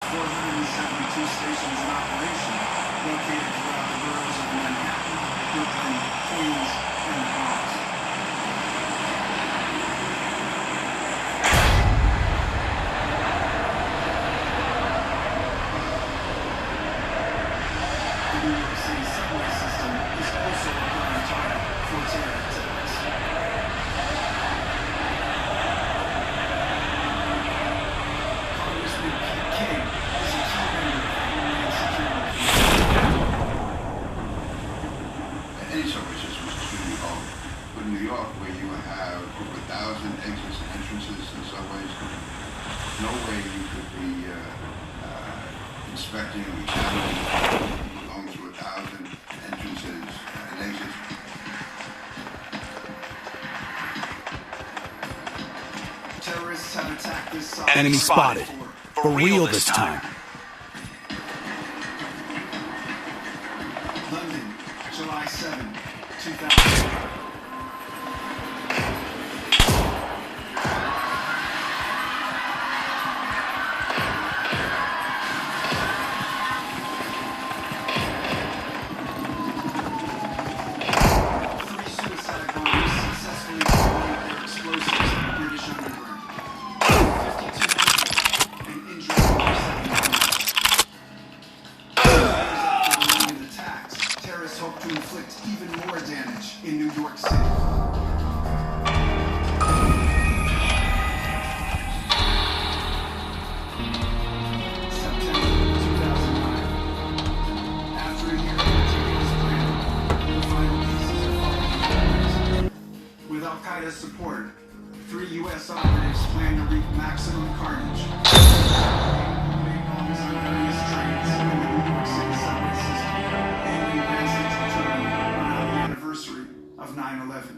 472 stations in operation, located throughout the boroughs of Manhattan, Brooklyn, Queens, and the Bronx. The New York City subway system is also a prime target for terror attacks. Congressman Pete King is a key member of Homeland Security. Any subway system is extremely hard. But in New York, where you have over 1,000 exits and entrances to subways, no way you could be inspecting and examining people going through 1,000 entrances and exits. Terrorists have attacked this site. Enemy spotted. For real this time. London, July 7, 2000. Three suicide bombers successfully deployed their explosives in the British underground. 52 and injured over 7 others. After the limited attacks, terrorists hope to inflict even more damage in New York City. September 2009. After a year of meticulous planning, the final pieces are falling into place. With Al-Qaeda's support, 3 U.S. operatives plan to wreak maximum carnage. Putting bombs on various trains in the New York City subway system, aiming massive return around the anniversary of 9/11.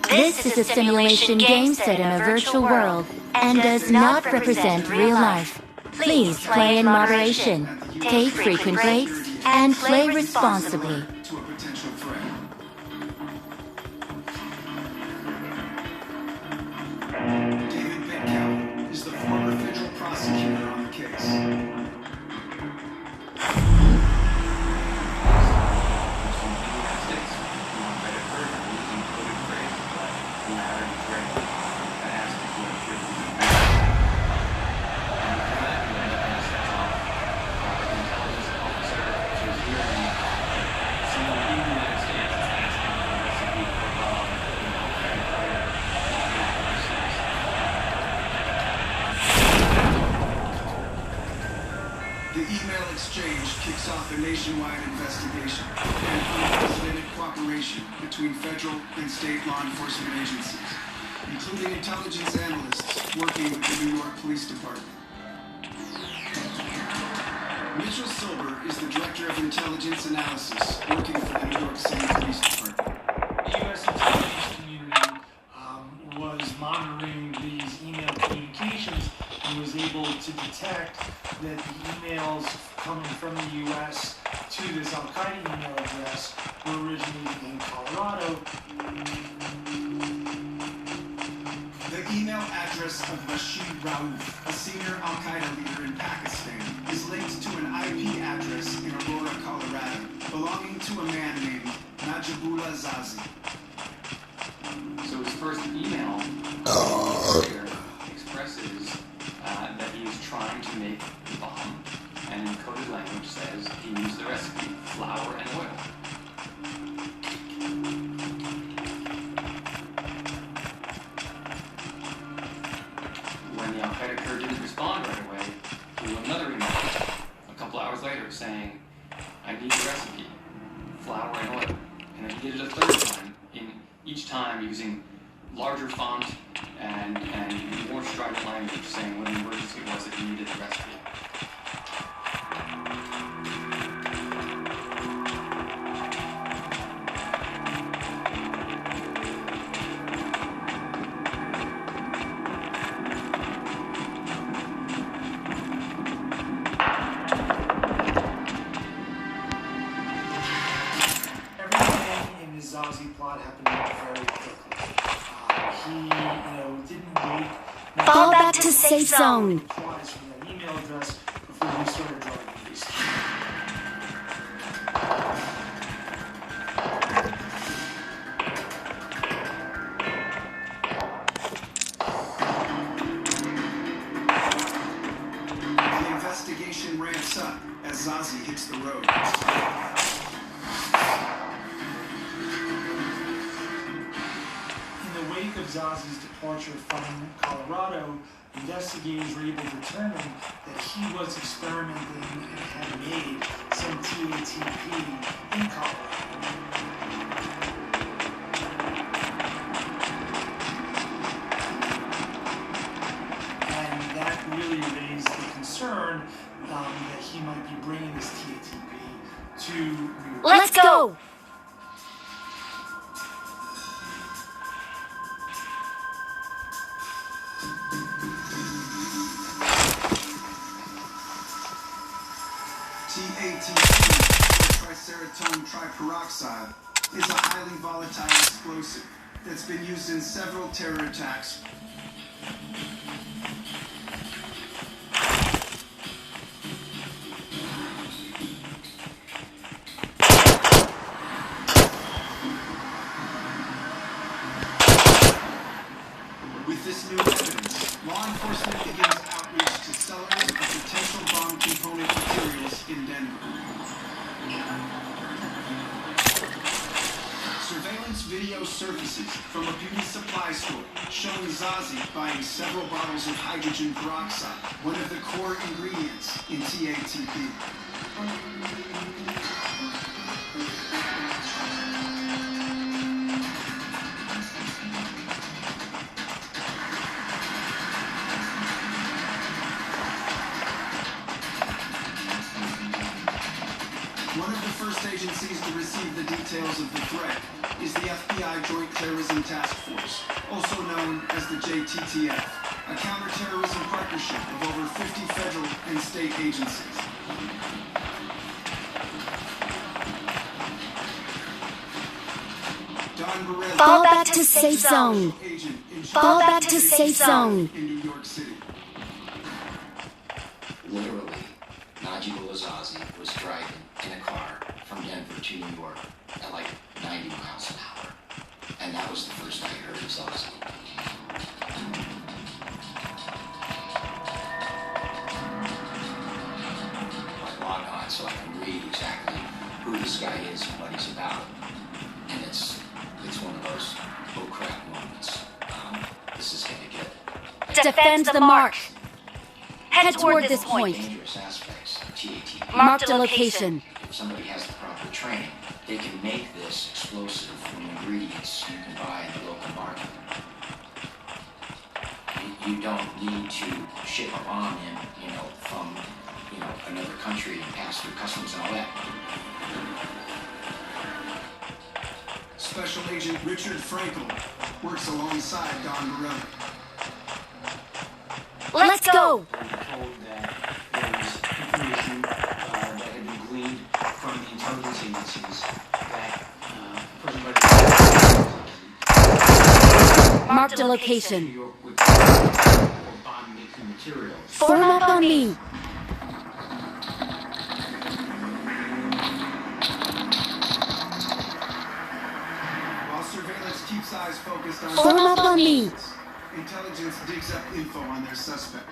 This is a simulation game set in a virtual world and does not represent real life. Please play in moderation, take frequent breaks, and play responsibly. To a potential threat. David Bitkow is the former federal prosecutor on the case. The email exchange kicks off a nationwide investigation and unprecedented cooperation between federal and state law enforcement agencies, including intelligence analysts working with the New York Police Department. Mitchell Silber is the Director of Intelligence Analysis working for the New York City Police Department. The U.S. intelligence community was monitoring these email communications and was able to detect that the emails coming from the U.S. to this Al-Qaeda email address were originated in Colorado. The email address of Rashid Rauf, a senior Al-Qaeda leader in Pakistan, is linked to an IP address in Aurora, Colorado, belonging to a man named Najibullah Zazi. So his first email expresses that he is trying to make the bomb, and in coded language says he used the recipe, flour and oil. When the Al-Qaeda crew didn't respond right away, he wrote another email a couple hours later saying, I need the recipe, flour and oil. And then he did it a third time, each time using larger font and more strident language, saying what an emergency was that he needed the recipe. Everything in the Zazi plot happened very quickly. didn't wait. Fall back to safe zone. Replies from that email address before he started driving these. The investigation ramps up as Zazi hits the road. In the wake of Zazi's departure from Colorado, investigators were able to determine that he was experimenting and had made some TATP in Colorado. And that really raised the concern that he might be bringing this TATP to the Let's go! TATP, triserotonine triperoxide, is a highly volatile explosive that's been used in several terror attacks. With this new evidence, law enforcement begins outreach to sellers of potential bomb component materials in Denver. Surveillance video surfaces from a beauty supply store showing Zazi buying several bottles of hydrogen peroxide, one of the core ingredients in TATP. One of the first agencies to receive the details of the threat is the FBI Joint Terrorism Task Force, also known as the JTTF, a counterterrorism partnership of over 50 federal and state agencies. Don Barrett, Fall back to safe zone. agent in Fall charge back to safe zone. in New York City. Literally, Najib Azazi was driving in a car from Denver to New York at like 90 miles an hour. And that was the first I heard of Zazi. I log on so I can read exactly who this guy is and what he's about. And it's one of those oh crap moments. This is gonna get Defend the mark. Head toward this point. dangerous aspects of TATP. Marked a location. If somebody has the proper training, they can make this explosive from ingredients you can buy in the local market. You don't need to ship a bomb in, from, another country and pass through customs and all that. Special Agent Richard Frankel works alongside Don Barrett. Let's go! We were told that there was information that had been gleaned from the intelligence agencies that a person by the Marked a New location. York would or bomb-making materials. Form up on me. While surveillance keeps eyes focused on Form up on me. intelligence digs up info on their suspect.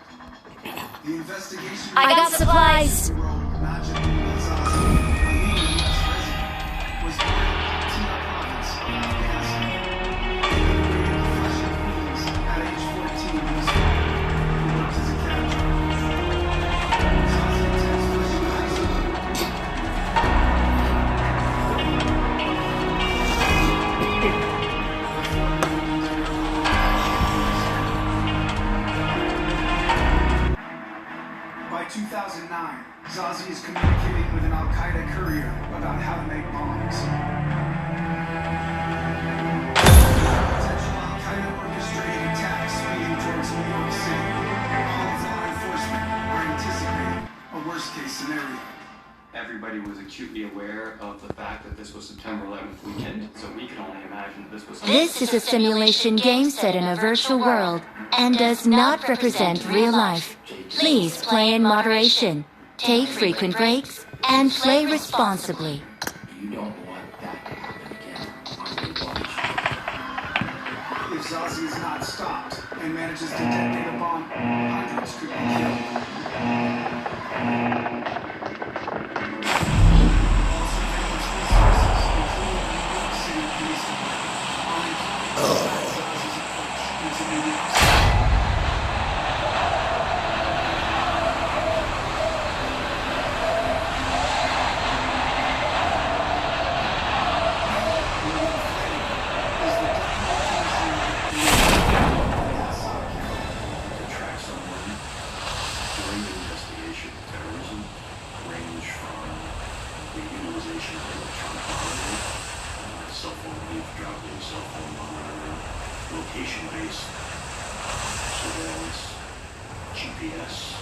The investigation I got supplies. Najib Azazi, a leading U.S. resident, was born in Paktia province of Afghanistan. He immigrated to Flushing, Queens at age 14 when his father, who worked as a cab driver. Azazi attends Flushing High School. By 2009, Zazi is communicating with an Al-Qaeda courier about how to make bombs. Potential Al-Qaeda orchestrated attacks speeding towards New York City. All of law enforcement are anticipating a worst-case scenario. Everybody was acutely aware of the fact that this was September 11th weekend, so we could only imagine that this was... This is a simulation game set in a virtual world and does not represent real life. Please play in moderation, take frequent breaks, and play responsibly. You don't want that to happen again on your watch. If Zazie is not stopped and manages to detonate a bomb, hundreds could be killed. All surveillance resources, including the New York City Police Department, are employed to track Zazie's approach into New York City. To track someone during the investigation of terrorism range from the utilization of electronic monitoring, cell phone eavesdropping, cell phone monitoring, location-based surveillance, GPS,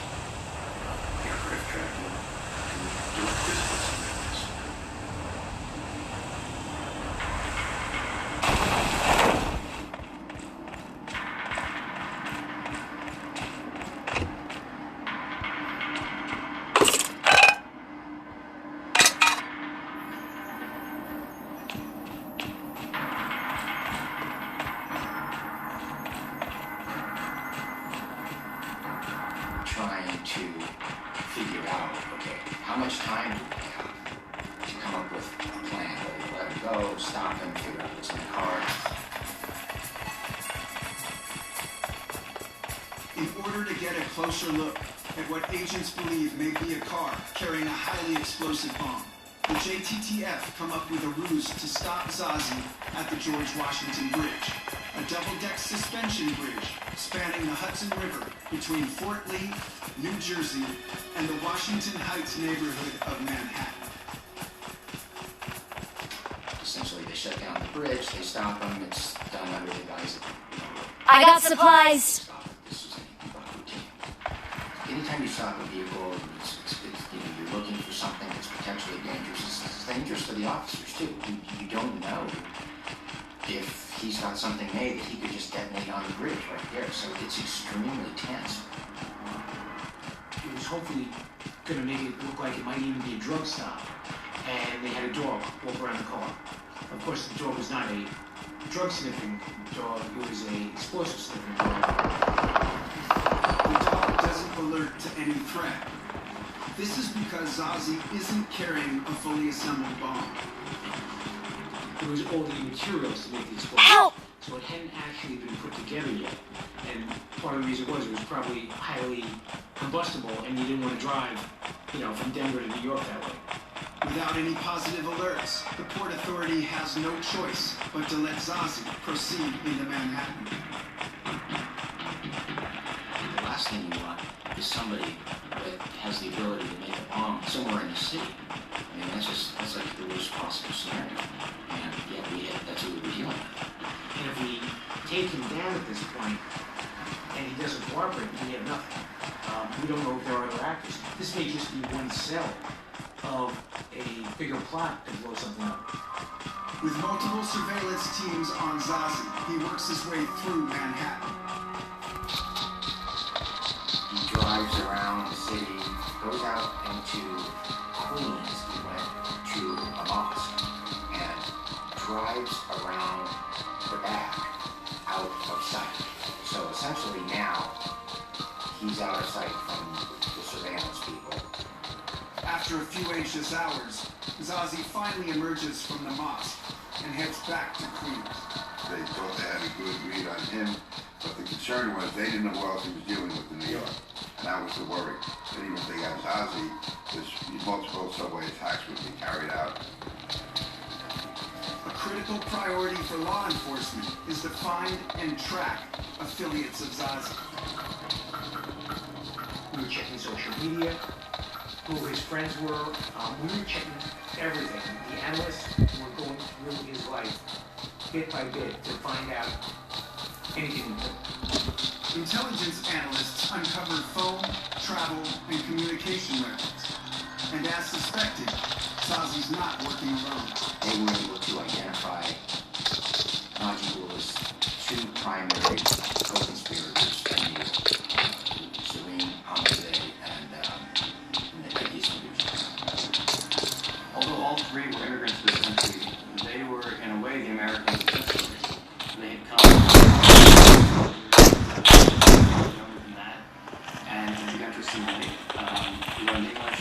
aircraft tracking, and direct physical surveillance. Trying to figure out, okay, how much time do we have to come up with a plan? Whether you let him go, stop him, figure out what's in the car. In order to get a closer look at what agents believe may be a car carrying a highly explosive bomb, the JTTF come up with a ruse to stop Zazie at the George Washington Bridge, a double-deck suspension bridge spanning the Hudson River between Fort Lee, New Jersey, and the Washington Heights neighborhood of Manhattan. Essentially, they shut down the bridge, they stop him, it's done under the guise of, I got supplies. stop it. This is anything but routine. Anytime you stop a vehicle, you're looking for something that's potentially dangerous. It's dangerous for the officers, too. You don't know if he's got something made that he could just detonate on the bridge right there. So it's extremely tense. It was hopefully going to make it look like it might even be a drug stop. And they had a dog walk around the car. Of course, the dog was not a drug-sniffing dog. It was a explosive-sniffing dog. The dog doesn't alert to any threat. This is because Zazie isn't carrying a fully assembled bomb. It was all the materials to make the explosion. Help! So it hadn't actually been put together yet. And part of the reason was it was probably highly combustible and you didn't want to drive, from Denver to New York that way. Without any positive alerts, the Port Authority has no choice but to let Zazie proceed into Manhattan. The last thing you want is somebody that has the ability to make a bomb somewhere in the city. I mean, that's like the worst possible scenario. And yet that's what we were dealing with. And if we take him down at this point and he doesn't cooperate, we have nothing. We don't know if there are other actors. This may just be one cell of a bigger plot to blow something up. With multiple surveillance teams on Zazie, he works his way through Manhattan. He drives around the city, goes out into Queens, he went to a mosque, and drives around the back, out of sight. So essentially now, he's out of sight from the surveillance people. After a few anxious hours, Zazie finally emerges from the mosque and heads back to Queens. They thought they had a good read on him, but the concern was they didn't know what else he was dealing with in New York. And that was the worry. That even if they got Zazie, these multiple subway attacks would be carried out. A critical priority for law enforcement is to find and track affiliates of Zazie. We were checking social media, who his friends were. We were checking everything. The analysts were going through his life bit by bit to find out anything we could. Intelligence analysts uncovered phone, travel, and communication records. And as suspected, Zazi's not working alone. They were able to identify Najibullah's two primary co-conspirators, Serene Hamzeh and Nagis. Although all three were immigrants to this country, they were, in a way, the American success stories. They had come younger than that, and had begun to assimilate. They learned English.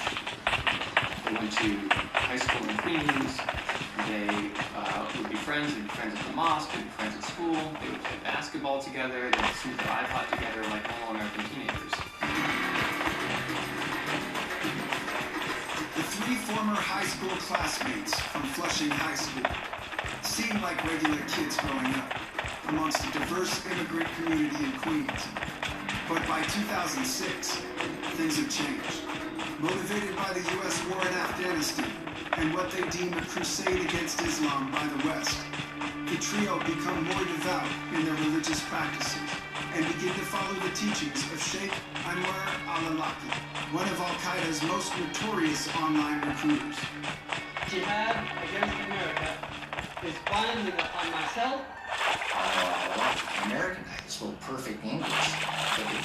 They went to high school in Queens. They would be friends. They'd be friends at the mosque. They'd be friends at school. They would play basketball together. They would snoop their iPod together like normal American teenagers. The three former high school classmates from Flushing High School seemed like regular kids growing up amongst a diverse immigrant community in Queens. But by 2006, things have changed. Motivated by the U.S. war in Afghanistan and what they deem a crusade against Islam by the West, the trio become more devout in their religious practices and begin to follow the teachings of Sheikh Anwar al-Awlaki, one of Al-Qaeda's most notorious online recruiters. Jihad against America is binding upon myself. American guy spoke perfect English, but it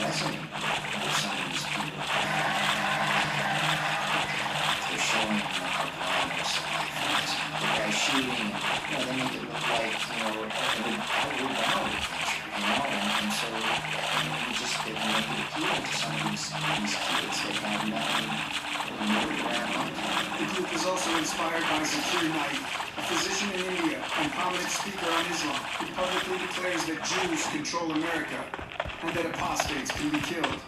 resonate with some of these people. They're showing how blind this life is. The guy shooting, they make it look like, a outward bound adventure, and so you just they make it appealing to some of these kids that have nothing really around. The group is also inspired by Zakir Naik, a physician in India and prominent speaker on Islam, who publicly declares that Jews control America and that apostates can be killed.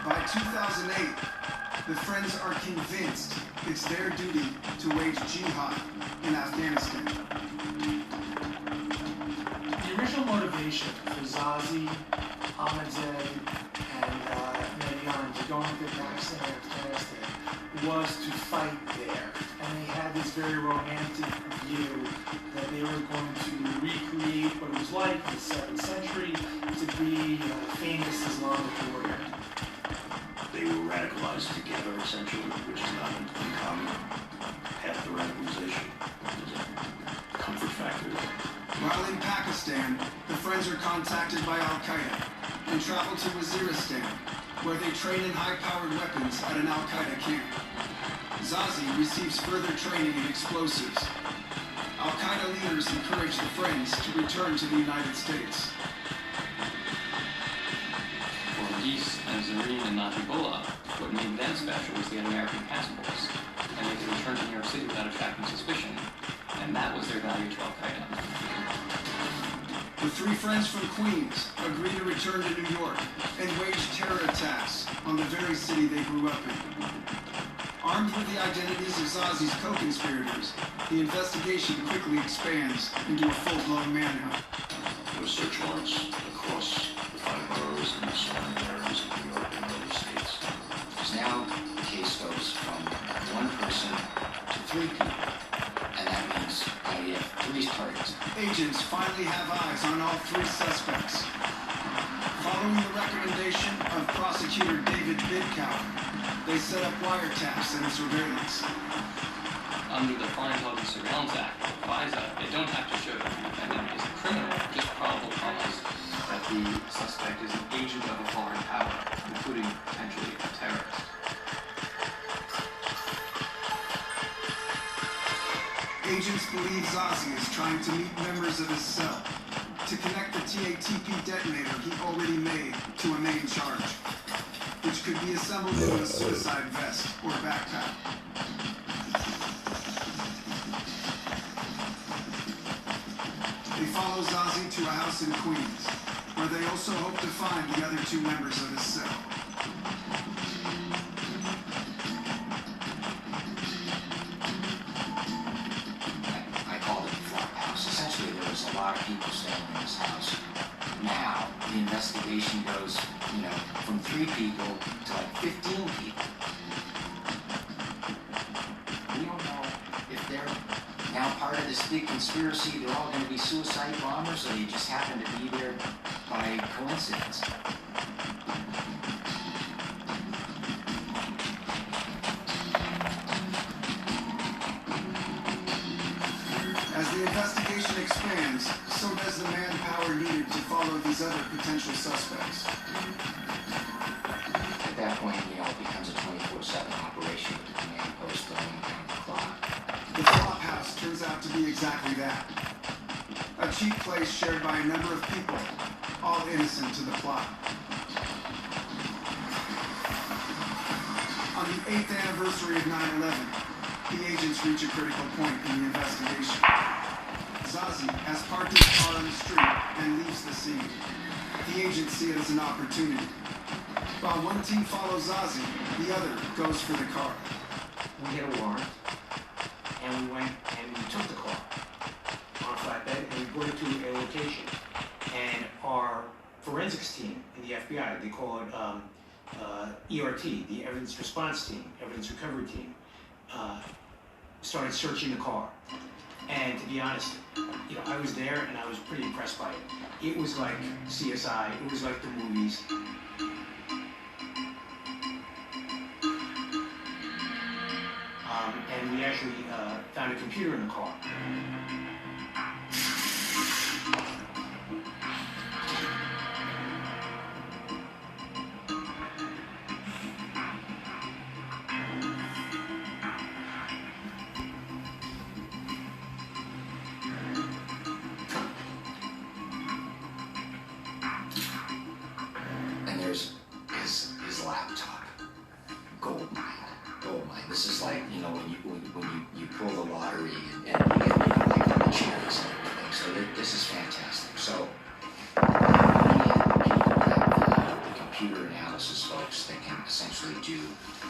By 2008, the Friends are convinced it's their duty to wage jihad in Afghanistan. The original motivation for Zazi, Ahmadzeh, and Nadian to go into Pakistan and Afghanistan was to fight there. And they had this very romantic view that they were going to recreate what it was like in the 7th century to be a famous Islamic warrior. They were radicalized together, essentially, which is not uncommon. Half the radicalization is a comfort factor. While in Pakistan, the Friends are contacted by Al-Qaeda and travel to Waziristan, where they train in high-powered weapons at an Al-Qaeda camp. Zazi receives further training in explosives. Al-Qaeda leaders encourage the Friends to return to the United States. For Nagis and Zareen and Najibullah, what made them special was they had American passports, and they could return to New York City without attracting suspicion, and that was their value to Al-Qaeda. The three friends from Queens agree to return to New York and wage terror attacks on the very city they grew up in. Armed with the identities of Zazi's co-conspirators, the investigation quickly expands into a full-blown manhunt. There were search warrants across the 5 boroughs and the surrounding areas of New York and other states. Because now the case goes from one person to 3 people, and that means now you have 3 targets. Agents finally have eyes on all 3 suspects. Following the recommendation of prosecutor David Bidkow, they set up wiretaps and surveillance. Under the Foreign Intelligence Surveillance Act, FISA, they don't have to show that the defendant is a criminal, just probable cause that the suspect is an agent of a foreign power, including potentially a terrorist. Agents believe Zazi is trying to meet members of his cell to connect the TATP detonator he already made to a main charge, which could be assembled in a suicide vest or backpack. They follow Zazi to a house in Queens, where they also hope to find the other 2 members of his cell. I called it the flop house. Essentially, there was a lot of people staying in this house. Now, the investigation goes, from 3 people to like 15 people. We don't know if they're now part of this big conspiracy. They're all going to be suicide bombers, or they just happen to be there by coincidence. expands, so does the manpower needed to follow these other potential suspects. At that point, it becomes a 24/7 operation with the command post going around the clock. The flophouse turns out to be exactly that. A cheap place shared by a number of people, all innocent to the plot. On the 8th anniversary of 9/11, the agents reach a critical point in the investigation. Zazi has parked his car on the street and leaves the scene. The agents see it as an opportunity. While one team follows Zazi, the other goes for the car. We had a warrant, and we went and we took the car on a flatbed and we brought it to a location. And our forensics team in the FBI, they call it ERT, the Evidence Response Team, Evidence Recovery Team, started searching the car. And to be honest, I was there and I was pretty impressed by it. It was like CSI, it was like the movies. And we actually found a computer in the car. And there's his laptop. Gold mine. This is like, when you pull the lottery and you get, like all the cherries and everything. So this is fantastic. So we have the computer analysis folks that can essentially do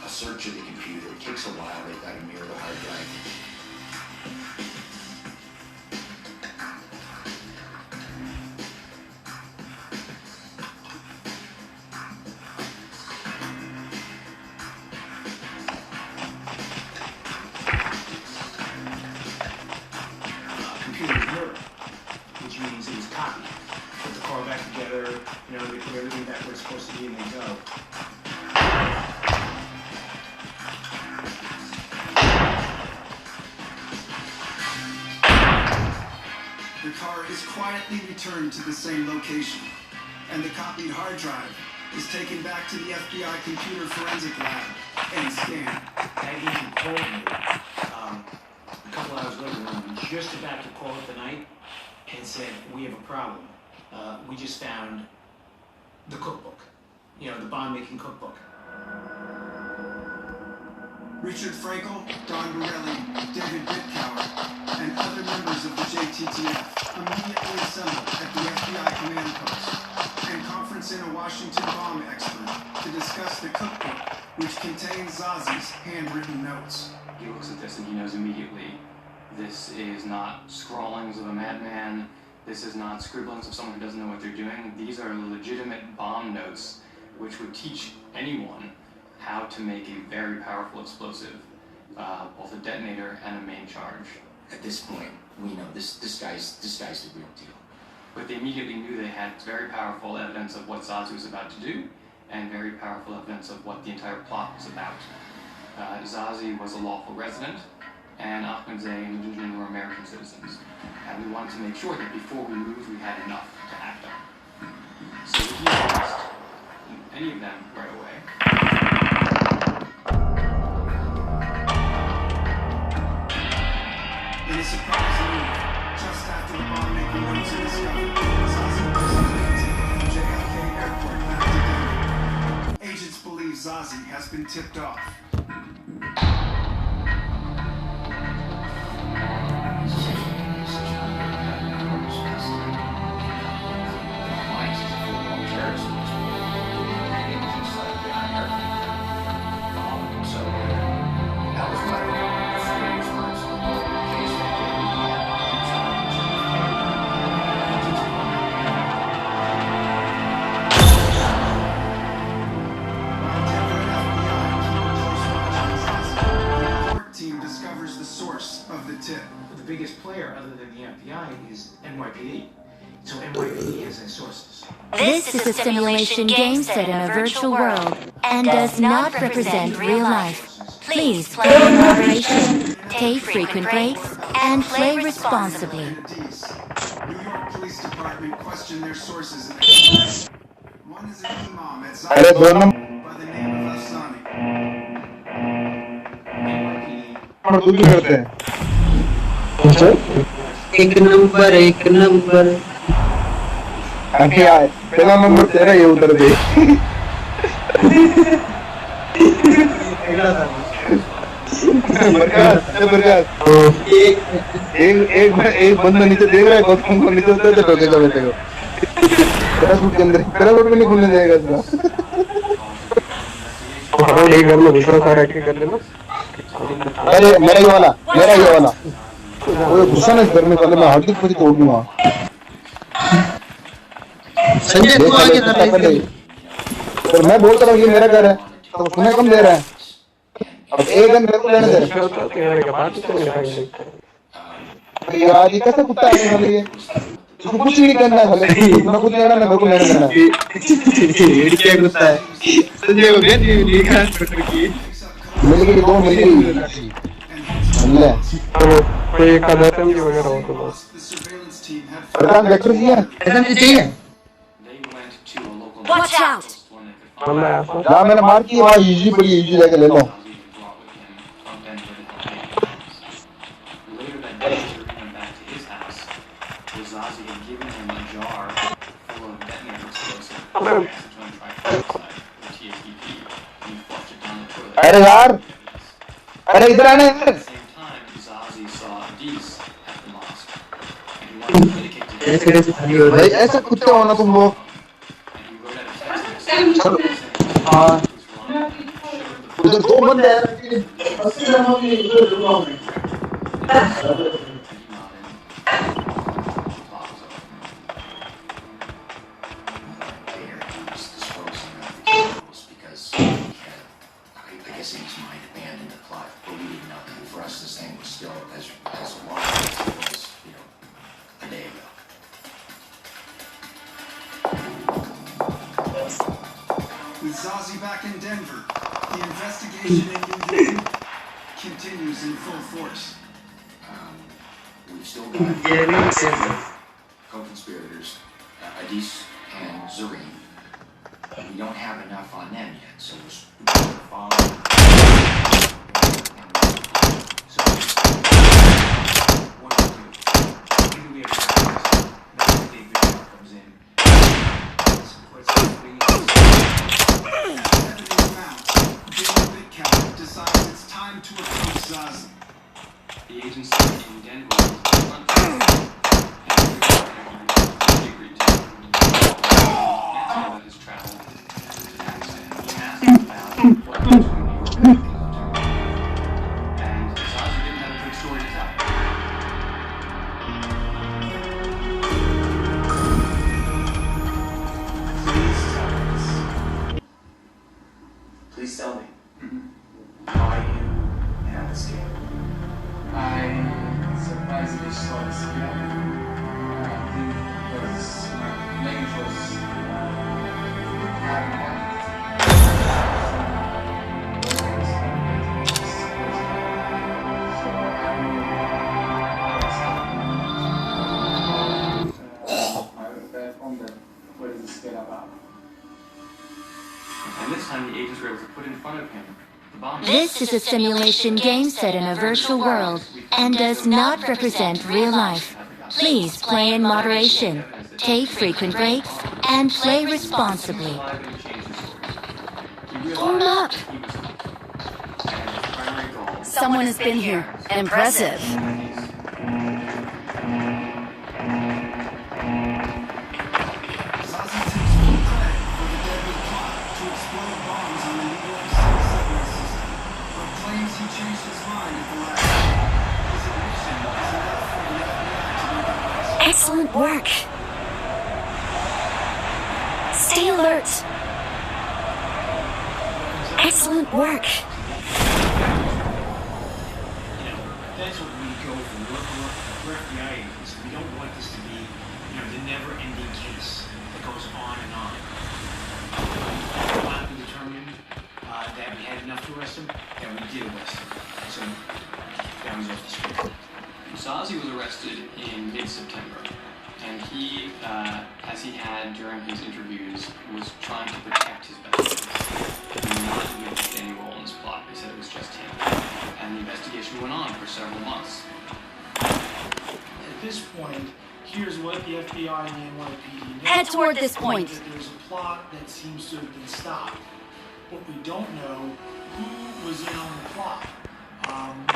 a search of the computer. It takes a while. They've got to mirror the hard drive. Which means it was copied. Put the car back together, they put everything back where it's supposed to be and they go. The car is quietly returned to the same location, and the copied hard drive is taken back to the FBI Computer Forensic Lab and scanned. That agent called me a couple hours later when we were just about to call it the night and said, we have a problem. We just found the cookbook, the bond-making cookbook. Richard Frankel, Don Borelli, David Bitkauer, and other members of the JTTF immediately assembled at the FBI command post and conference in a Washington bomb expert to discuss the cookbook, which contains Zazi's handwritten notes. He looks at this and he knows immediately this is not scrawlings of a madman. This is not scribblings of someone who doesn't know what they're doing. These are legitimate bomb notes which would teach anyone how to make a very powerful explosive, both a detonator and a main charge. At this point, we know this guy's the real deal. But they immediately knew they had very powerful evidence of what Zazi was about to do, and very powerful evidence of what the entire plot was about. Zazi was a lawful resident, and Ahmedzai and Nujin were American citizens. And we wanted to make sure that before we moved, we had enough to act on. So we didn't arrest any of them right away. In a surprise move, just after the bomb-making notes are discovered, Zazi was taken from JFK Airport back to Denver. Agents believe Zazi has been tipped off. The biggest player other than the FBI is NYPD. So NYPD has their sources. This is a simulation game set in a virtual world and does not represent real life. Please play in moderation, take frequent breaks, and play responsibly. New York Police Department questioned their sources in the one is an imam at Zion by the name of Hassani. एक number यार पहला number तेरा ये उधर दे एक बंदा नीचे देख रहा है गौतम को नीचे उतर ठोकेगा बेटे को पैराशूट के अंदर पैराशूट भी नहीं खुलने देगा इसका नहीं कर लो दूसरा सारा एक कर लेना अरे मेरा ये वाला वो गुस्सा नहीं करने वाले मैं हड्डी पूरी तोड़ दूंगा संजय तू आगे कर ले पर मैं बोलता हूँ ये मेरा घर है तो सुने कम दे रहा है अब एक गन मेरे को लेने दे यार ये कैसा कुत्ता है वाले ये तू कुछ नहीं करना है भले मैं कुछ लेना मेरे को लेने देना ये क्या कुत्ता है संजय को भेज लिखा मिल गई दो मिल गई ले कोई कलर में वगैरह हो तो प्रधान वेक्टर जी है ऐसा मुझे चाहिए Watch out! जा मैंने मार की वहाँ इजी बड़ी इजी लेके ले लो Later that day, Zuri went back to his house, where Zazie had given him a jar full of detonator explosive, oxygen trifluoride, or THDP, and he flushed it down the toilet. अरे यार अरे इधर आने At the same time, Zazie saw Adis at the mosque, and he wanted to communicate to him, भाई ऐसा कुत्ते होना तुम लोग and he wrote out a text message saying, हाँ उधर दो बंदे हैं Because I guess in his mind abandoned the plot, but we didn't know. For us, this thing was still as long as it was, a day ago. With Zazie back in Denver, the investigation in New York continues in full force. We've still got co-conspirators, Adis and Zareen. We don't have enough on them yet, so we're following. So, what do? Maybe we have practice. That's where Dave Bishop comes in. What's the please? Evidence found. David Bitcow decides it's time to approach Zazie. the agency in Denver was front and he agreed to answer about his travel to Pakistan. He asked him about what he was doing in New York and Zazie didn't have a good story to tell. Please tell me why you have escaped. I surprisingly saw this film. I think because my language was having one. So I read Omlet. What is this film about? And this time the agents were able to put in front of him the bomb. This is a simulation game set in a virtual world and does not represent real life. Please play in moderation, take frequent breaks, and play responsibly. Form up! Someone has been here. Impressive. Zazie takes full credit for the deadly plot to explode bombs on the New York City subway system, but claims he changed his mind at the last minute. His admission is enough for the FBI to make a arrest. Excellent work! Stay alert! Excellent work! That's what we go for. We're FBI agents. We don't want this to be, the never-ending case that goes on and on. Finally determined, that we had enough to arrest him, that we did arrest him. So that was off the street. So Ozzy was arrested in mid-September, and he, as he had during his interviews, was trying to protect his best friend, not with any role in this plot. They said it was just him. And the investigation went on for several months. At this point, here's what the FBI and the NYPD know. Head toward this point. That there's a plot that seems to have been stopped. What we don't know, who was in on the plot.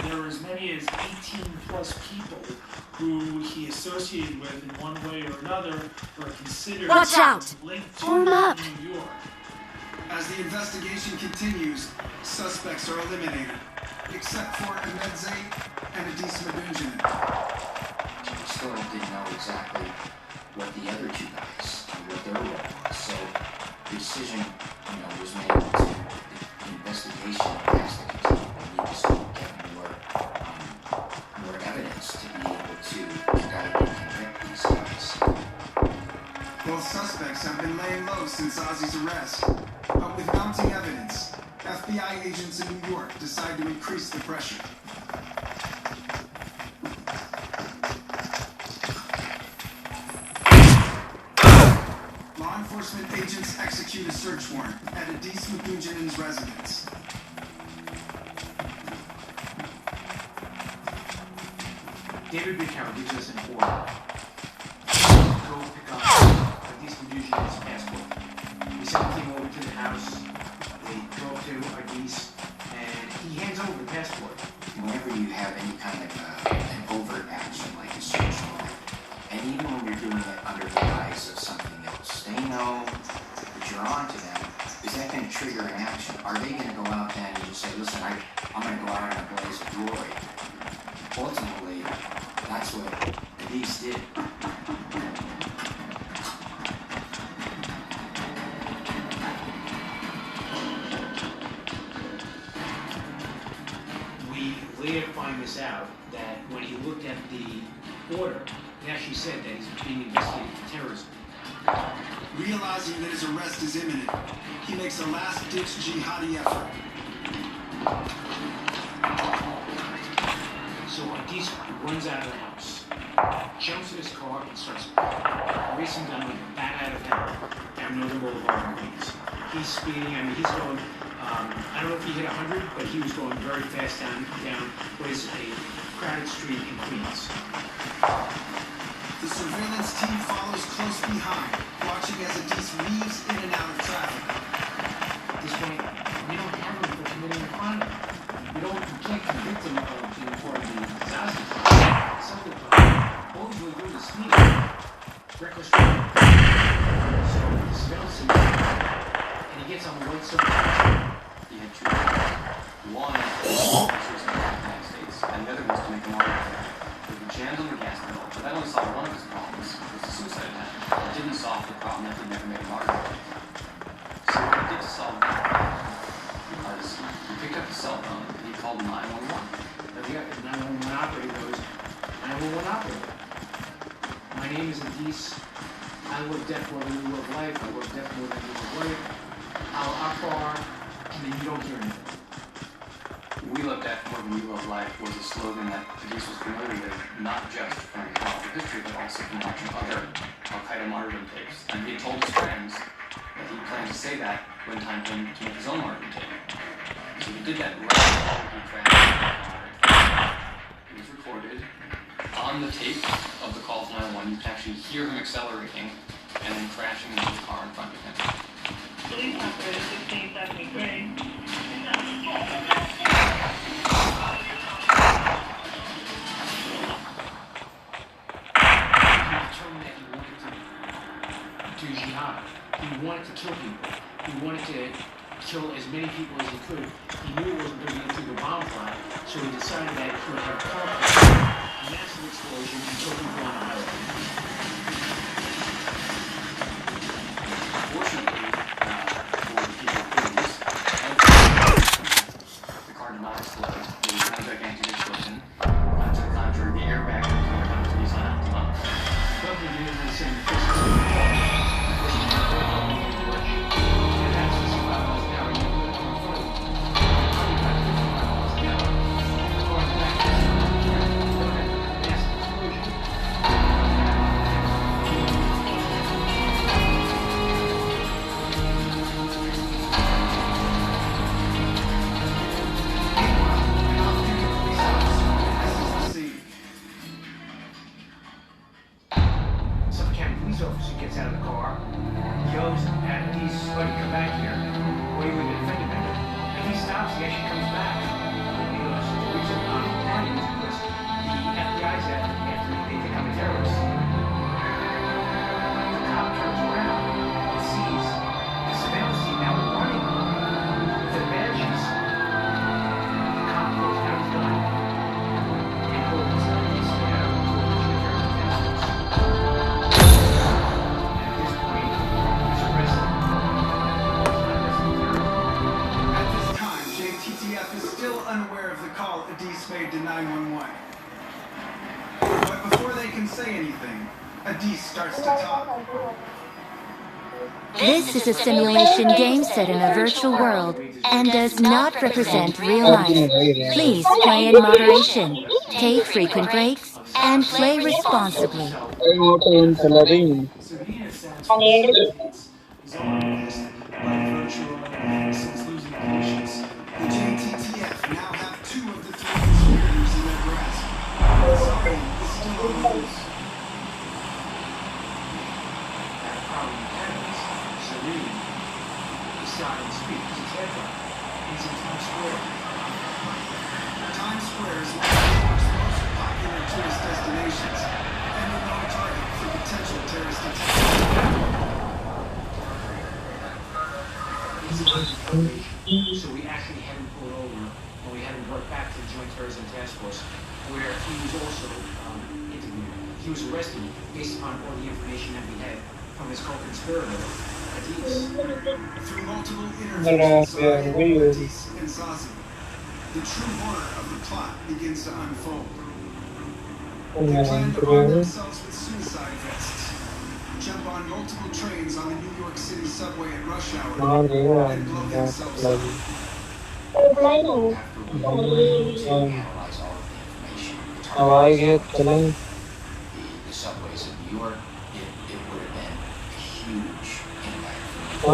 There were as many as 18 plus people who he associated with in one way or another or considered Watch out! linked to Form up! New York. As the investigation continues, suspects are eliminated, except for Ahmed and Adis Madunjanin. We still didn't know exactly what the other two guys, what their role was. So the decision, was made to the investigation has to continue. We need to still get more evidence to be able to indict and convict these guys. Both suspects have been laying low since Ozzy's arrest, but with mounting evidence, FBI agents in New York decide to increase the pressure. Law enforcement agents execute a search warrant at Adis Madunjanin's residence. David Bicaro gives us an order. Go pick up Adis Madunjanin's passport. We send the team over to the house. They go up to Adis, and he hands over the passport. Whenever you have any kind of an overt action like a search warrant, and even when you're doing it under the guise of something else, they know that you're on to them. Is that going to trigger an action? Are they going to go out then and just say, listen, I'm going to go out in a blaze of glory? Ultimately, that's what Adis did. We later find this out, that when he looked at the order, it actually said that he's being investigated for terrorism. Realizing that his arrest is imminent, he makes a last-ditch jihadi effort. So Adis runs out of the house, jumps in his car, and starts racing down like a bat out of hell down Northern Boulevard in Queens. He's speeding. He's going. I don't know if he hit 100, but he was going very fast down what is a crowded street in Queens. The surveillance team follows close behind, watching as Adis weaves in and out of traffic. At this point, we don't have him for committing a crime. We can't convict him for the disaster crime. Something all he's really doing is speeding. Reckless driving. So the surveillance team, and he gets on the right side. He had two goals. One was to the United States, and the other was to make a market there. But he jammed on the gas pedal, but that only solved one of his problems, was the suicide attempt. It didn't solve the problem that he never made a market. So what he did to solve that was he picked up his cell phone and he called 911. Yeah, 911 operator goes, 911 operator. My name is Adis. I love death more than you love life. I love death more than you love life. How far? And then you don't hear anything. We Love Death More Than You Love Life was a slogan that Adis was familiar with, not just from his political history, but also from watching other Al-Qaeda martyrdom tapes. And he had told his friends that he planned to say that when time came to make his own martyrdom tape. So he did that right before he crashed. It was recorded on the tape of the call to 911. You can actually hear him accelerating and then crashing into the car in front of him. Police operator 1673. He wanted to kill people. He wanted to kill as many people as he could. He knew it wasn't going to get through the bomb plot, so he decided that he would have a car crash, a massive explosion, and kill people on the highway. Fortunately, for the people of Queens, the car did not explode. It was not a gigantic explosion. To the contrary, the airbag deployed onto the Nissan Altima. But they didn't send the police officer gets out of the car, yells at Adis, buddy, come back here. What are you going to defend him? If he stops, he actually comes back. He goes, the reason I'm running is because the FBI's after me. They think I'm a terrorist. The cop turns around and sees the surveillance team now running with their badges. The cop pulls out his gun and holds Adis down to a legitimate defense. At this point, he's arrested. At this time, JTTF is still unaware of the call Adis made to 911. But before they can say anything, Adis starts to talk. This is a simulation game set in a virtual world and does not represent real life. Please play in moderation, take frequent breaks, and play responsibly. So the innocence is on the list by virtual since losing patience. The JTTF now have 2 of the 3 conspirators in their grasp. Sorry, is still on the loose. That problem happens. Serene. He started to speak. He's terrified. He's in Times Square. Times Square is one of New York's most popular tourist destinations and a known target for potential terrorist attacks. So we actually had him pulled over, and we had him brought back to the Joint Terrorism Task Force, where he was also interviewed. He was arrested based upon all the information that we had from his co-conspirator, Adis. Through multiple interviews with Adis and Zazi, the true horror of the plot begins to unfold. They plan to arm themselves with suicide vests, jump on multiple trains on the New York City subway at rush hour, and blow themselves up. The subways of New York, it would have been a huge impact for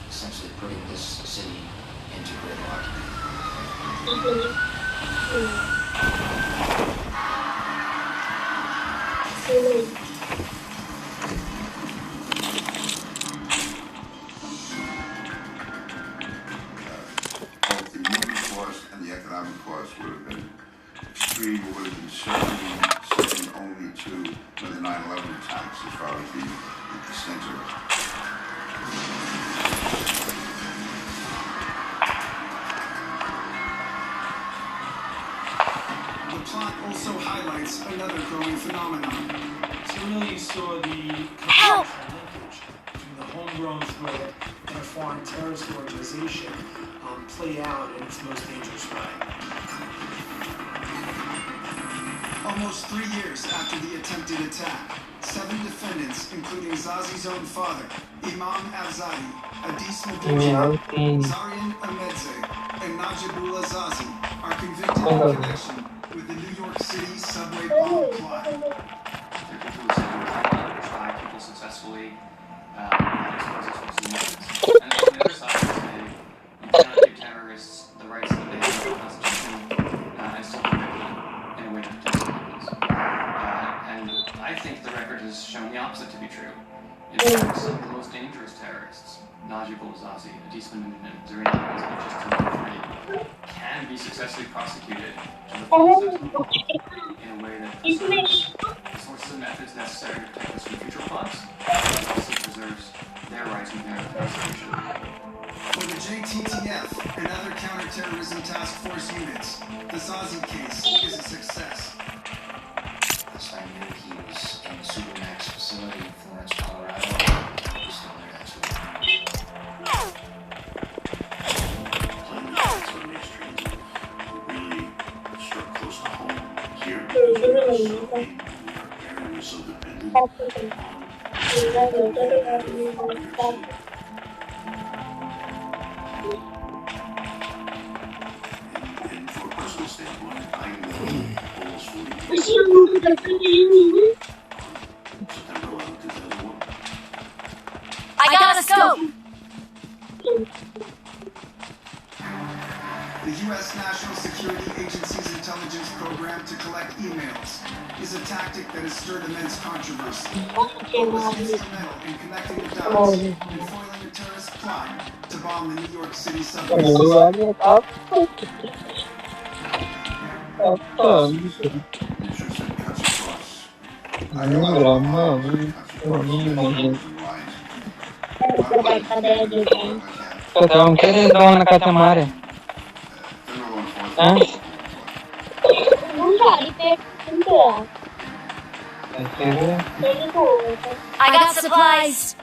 essentially putting this city into gridlock. Both the human cost and the economic cost would have been extreme. It would have been certainly second only to the 9/11 attacks as far as the extent of it. The plot also highlights another growing phenomenon. So really you saw the connection linkage between the homegrown threat and a foreign terrorist organization play out in its most dangerous way. Almost 3 years after the attempted attack, 7 defendants, including Zazi's own father, Imam Afzadi, Adis Medouchi, Zarian Ahmedze, and Najibullah Zazi, are convicted in connection with the New York City subway bomb plot. They're people who said try people successfully, and expose explosive methods. And on the other side, they say you cannot give terrorists the rights that they have in the Constitution and still convict them in a way that protects their lives. And I think the record has shown the opposite to be true. In fact, some of the most dangerous terrorists, Najibullah Zazi, Adis Medouchi, and Zarian Ahmedze, just to name 3, can be successfully prosecuted to the full extent in a way that preserves the sources and methods necessary to protect us from future plots, and also preserves their rights within our Constitution. For the JTTF and other counterterrorism task force units, the Zazi case is a success. Last I knew, he was in the Supermax facility in Florence, Colorado. He was still there, that's what Playing the facts on the extremes really struck close to home here because we are so in our area, we're so dependent on and from a personal standpoint, I know almost 40 years. September 11, 2001. I got a scope! The U.S. National Security Agency's intelligence program to collect emails is a tactic that has stirred immense controversy. It was instrumental in connecting the dots and foiling a terrorist plot to bomb the New York City subways. Kataon kere daw nakatamare. Huh? I got supplies.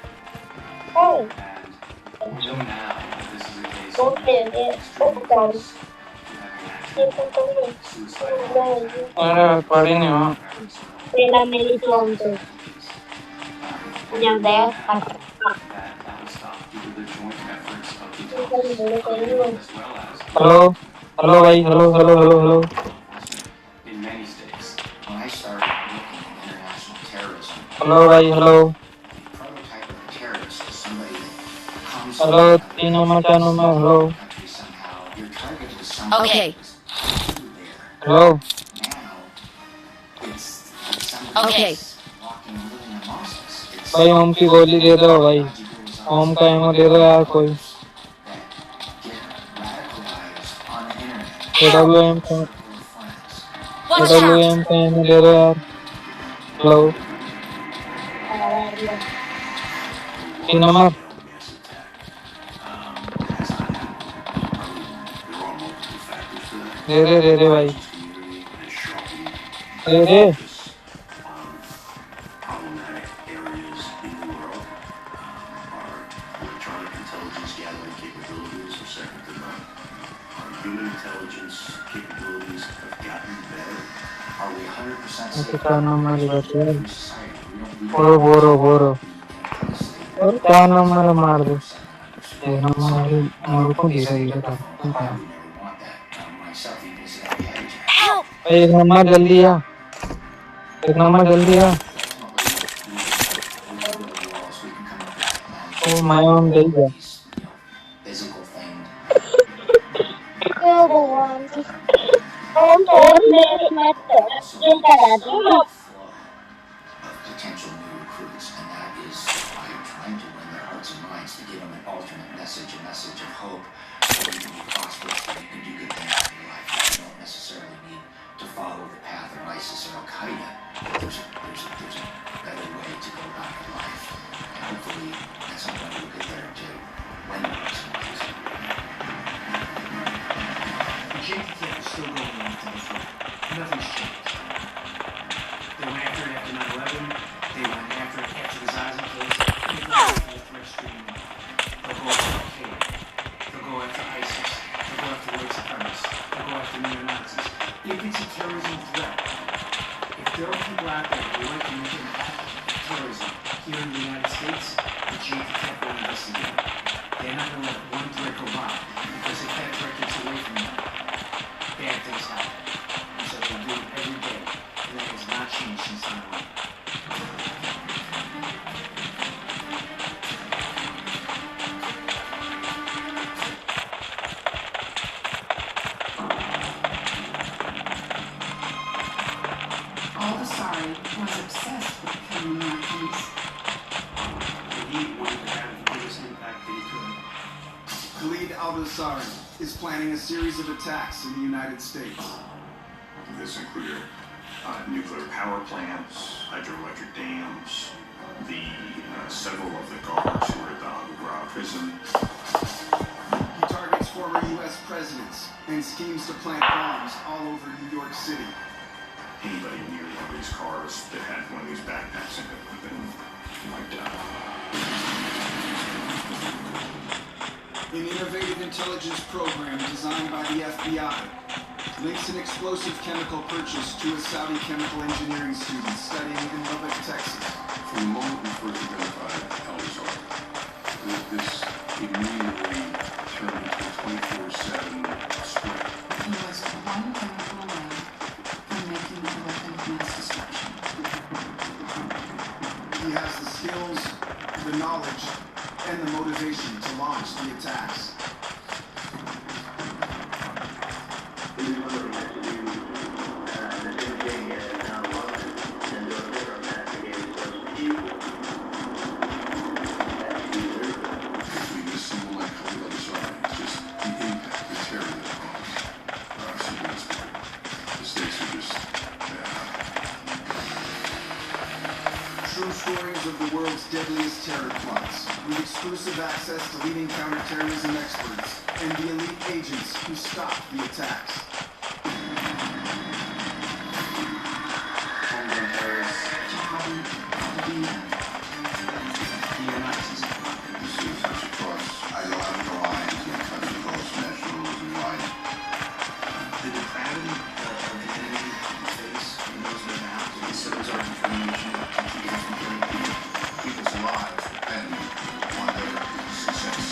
And until now, this is a case of extremely close to having actual suicide bombings. Padi nahi ho. That was stopped due to the joint efforts of the intelligence community as well as Hello. Hello, bhai. Hello. in many states. When I started looking at international terrorism, Hello, bhai. Hello. the prototype of a terrorist is somebody that comes Hello. from another Tino machano mein. Hello. country somehow. Your target is somebody Okay. who's there. Hello. Now, it's like somebody Okay. that's walking and living amongst us. It's भाई ओम की गोली दे दो भाई ओम का ammo दे दो यार कोई radicalized on the internet. AWM का Watch out. AWM का एमो दे दो यार हेलो 3 नंबर दे दे भाई दे Problematic areas in the world. Our electronic intelligence gathering capabilities are second to none. Our human intelligence capabilities have gotten better. Are we 100% safe? 4 number बचे Free society. We don't बोरो और 4 number मार दो 2 number मार को धीरे धीरे कर ठीक है want that myself, even as an edge. Help. 1 number जल्दी आ 1 नंबर जल्दी आ ओ मैं हम दे गया Physical thing. Of potential new recruits, and that is why I'm trying to win their hearts and minds to give them an alternate message, a message of hope, that you can be prosperous, that you can do good things in your life. You don't necessarily need to follow the path of ISIS or Al Qaeda. There's a better way to go about your life, and hopefully at some point we'll get there to win their hearts and minds. The JTF is still going on to this road. Nothing's changed. They went after it after 9/11. They went after it after the Zazen case. They go after the threat stream. They'll go after Al Qaeda. They'll go after ISIS. They'll go after white supremacists. They'll go after neo-Nazis. If it's a terrorism threat, if there are people out there who like to make an act of terrorism here in the United States, the JTF will investigate. They're not going to let one threat go by, because if that threat gets away from them, bad things happen. And so they do it every day, and that has not changed since 9/11. Al-Basari was obsessed with killing Americans. He wanted to have the biggest impact that he could. Khalid al-Basari is planning a series of attacks in the United States. This included nuclear power plants, hydroelectric dams, several of the guards who were at the Abu Ghraib prison. He targets former U.S. presidents and schemes to plant bombs all over New York City. Anybody near one of these cars that had one of these backpacks in it would have been wiped out. An innovative intelligence program designed by the FBI links an explosive chemical purchase to a Saudi chemical engineering student studying in Lubbock, Texas. From the moment we first identified Al-Basari, this immediately turned into a 24/7 script. He was one chemical away from making a weapon of mass destruction. He has the skills, the knowledge, and the motivation to launch the attacks. stories of the world's deadliest terror plots, with exclusive access to leading counterterrorism experts and the elite agents who stopped the attacks. Homegrown terrorists. The Nazis. This is such across ideological lines and cuts across nationalism lines. The depravity of the enemy we face and those that are out, it serves our determination to keep us from killing people. Keep us alive And one their success.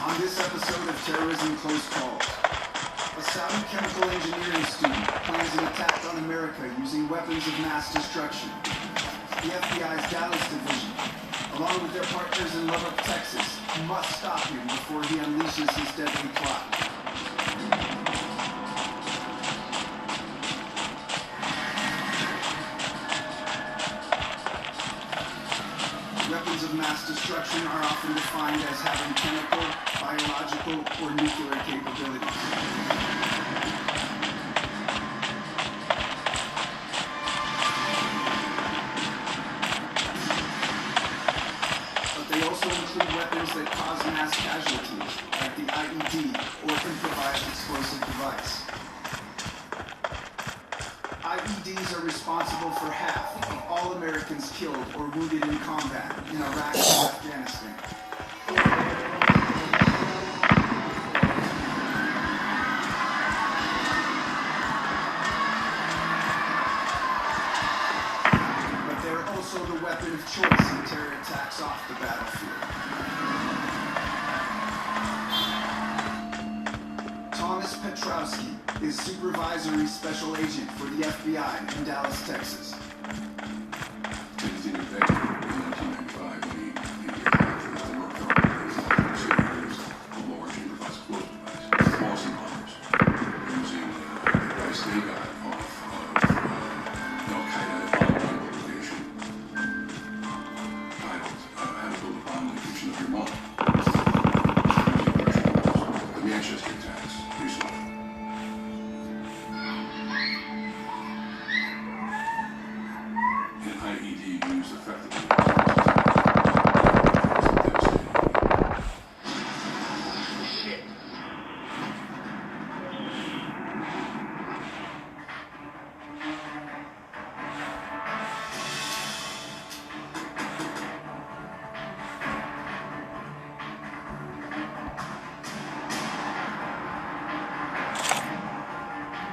On this episode of Terrorism Close Calls, a Saudi chemical engineering student plans an attack on America using weapons of mass destruction. The FBI's Dallas division, along with their partners in Lubbock, Texas, must stop him before he unleashes his deadly plot. Weapons of mass destruction are often defined as having chemical, biological, or nuclear capabilities. But they also include weapons that cause mass casualties, like the IED, or improvised explosive device. IEDs are responsible for half of all Americans killed or wounded in combat in Iraq and Afghanistan. But they're also the weapon of choice in terror attacks off the battlefield. Thomas Petrowski is Supervisory Special Agent for the FBI in Dallas, Texas. Anything effective in 1995 when he worked on a large improvised explosive device, false alarms, using a device they got off of Al-Qaeda bomb organization titled How to Build a Bomb in the Kitchen of Your Mom. The Manchester attacks, recently. An IED used effectively.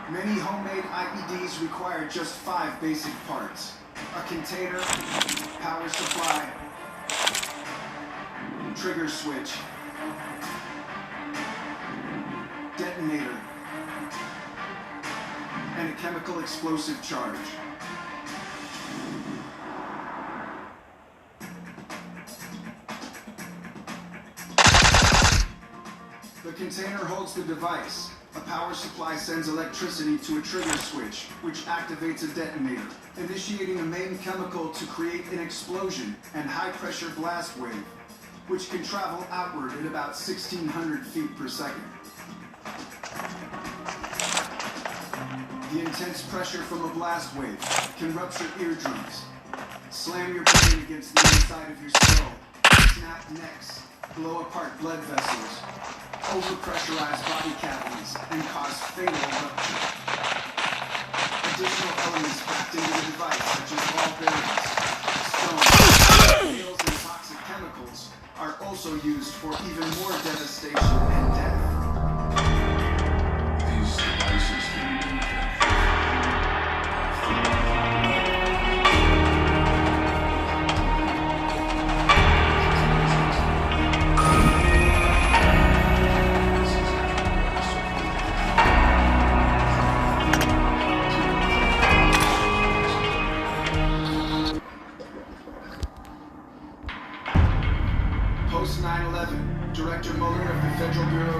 Many homemade IEDs require just 5 basic parts: a container, power supply, trigger switch, detonator, and a chemical explosive charge. The container holds the device. A power supply sends electricity to a trigger switch, which activates a detonator, initiating a main chemical to create an explosion and high-pressure blast wave, which can travel outward at about 1,600 feet per second. The intense pressure from a blast wave can rupture eardrums, slam your brain against the inside of your skull, snap necks, blow apart blood vessels, overpressurize body cavities, and cause fatal rupture. Additional elements packed into the device, such as ball bearings, stones, nails, and toxic chemicals, are also used for even more devastation and death. These devices can be Post 9/11, Director Mueller of the Federal Bureau